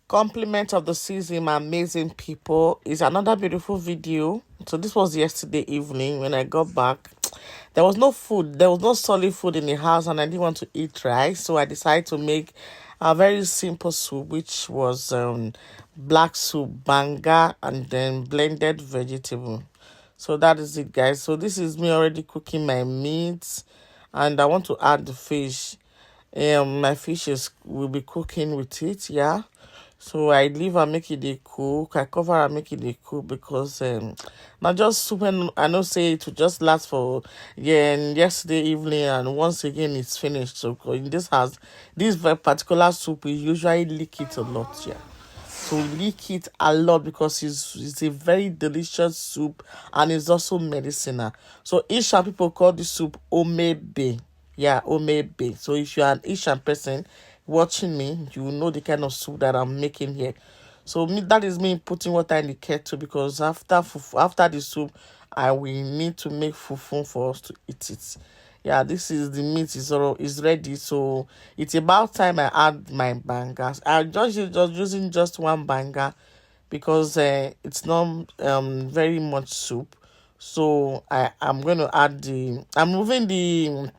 Compliment of the season, my amazing people, is another beautiful video. So this was yesterday evening when I got back. There was no food, there was no solid food in the house, and I didn't want to eat rice, so I decided to make a very simple soup, which was black soup, banga, and then blended vegetable. So that is it, guys. So this is me already cooking my meat, and I want to add the fish. My fish is will be cooking with it, yeah. So I leave and make it dey cook. I cover and make it dey cook because not just soup and I know say it will just last for yesterday evening and once again it's finished. So in this house, this very particular soup we usually leak it a lot, yeah. So we leak it a lot because it's a very delicious soup and it's also medicinal. So Ishan people call this soup omebe. Yeah, omebe. So if you're an Ishan person watching me, you will know the kind of soup that I'm making here. So me that is me putting water in the kettle because after the soup, I will need to make fufu for us to eat it. Yeah, this is the meat is ready. So it's about time I add my bangers. I just using just one banger because it's not very much soup. So I'm going to add I'm moving the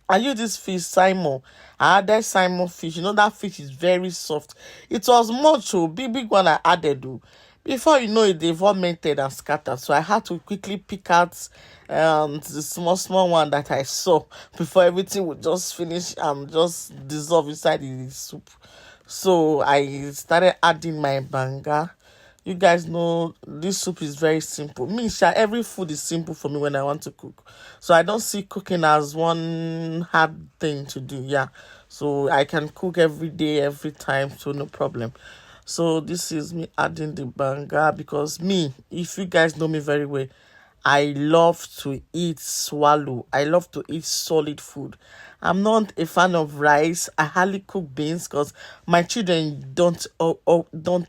I use this fish Simon. I added Simon fish. You know that fish is very soft. It was much big one I added. Before you know it, they fermented and scattered. So I had to quickly pick out the small one that I saw before everything would just finish and just dissolve inside the soup. So I started adding my banga. You guys know this soup is very simple. Me, every food is simple for me when I want to cook. So I don't see cooking as one hard thing to do. Yeah. So I can cook every day, every time, so no problem. So this is me adding the banga because me, if you guys know me very well, I love to eat swallow. I love to eat solid food. I'm not a fan of rice. I hardly cook beans because my children don't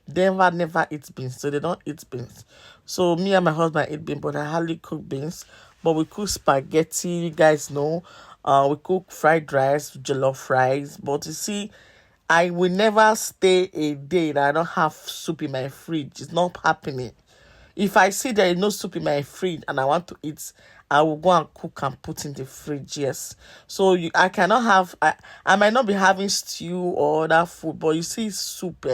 never eat beans, so they don't eat beans. So me and my husband eat beans, but I hardly cook beans. But we cook spaghetti. You guys know. We cook fried rice, jollof rice. But you see, I will never stay a day that I don't have soup in my fridge. It's not happening. If I see there is no soup in my fridge and I want to eat, I will go and cook and put in the fridge. Yes. So I cannot have. I might not be having stew or other food, but you see soup.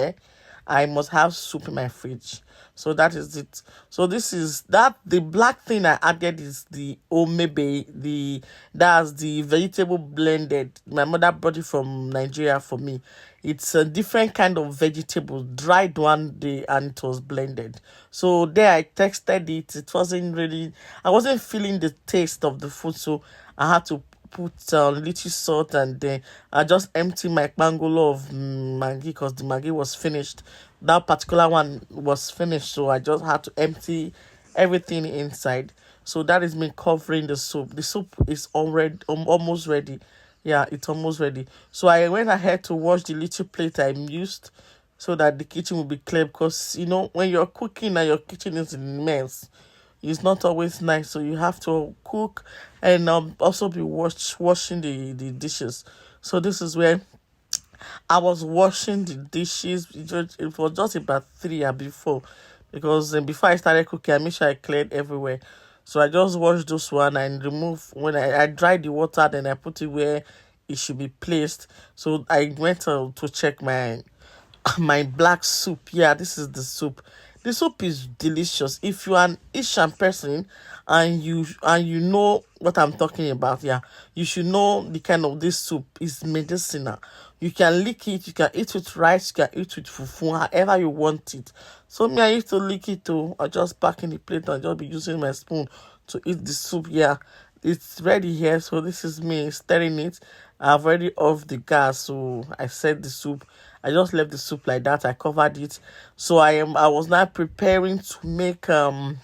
I must have soup in my fridge. So that is it. So this is that the black thing I added is the omebe, that's the vegetable blended. My mother brought it from Nigeria for me. It's a different kind of vegetable, dried one day and it was blended. So there I texted it. It wasn't really I wasn't feeling the taste of the food, so I had to put little salt and then I just empty my bangolo of Maggi because the Maggi was finished. That particular one was finished, so I just had to empty everything inside. So that is me covering the soup. The soup is already almost ready. Yeah, it's almost ready. So I went ahead to wash the little plate I used so that the kitchen will be clear because you know when you're cooking and your kitchen is in a mess, it's not always nice. So you have to cook and also be washing the dishes. So this is where I was washing the dishes. It was just about 3 or before because before I started cooking, I made sure I cleared everywhere. So I just washed this one and remove when I dried the water, then I put it where it should be placed. So I went to check my my black soup. Yeah, this is the soup. The soup is delicious. If you are an Asian person and you know what I'm talking about, yeah, you should know the kind of this soup is medicinal. You can lick it, you can eat with rice, you can eat with fufu, however you want it. So me, I used to lick it too. I just pack in the plate and just be using my spoon to eat the soup. Yeah, it's ready here. So this is me stirring it. I've already off the gas, so I set the soup. I just left the soup like that. I covered it. So I was now preparing to make the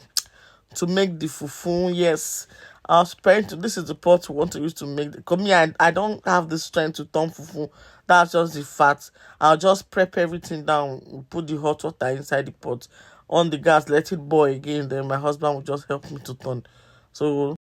fufu. Yes. I was preparing to this is the pot we want to use to make the come here. I don't have the strength to turn fufu. That's just the fat. I'll just prep everything down, put the hot water inside the pot on the gas, let it boil again. Then my husband will just help me to turn. So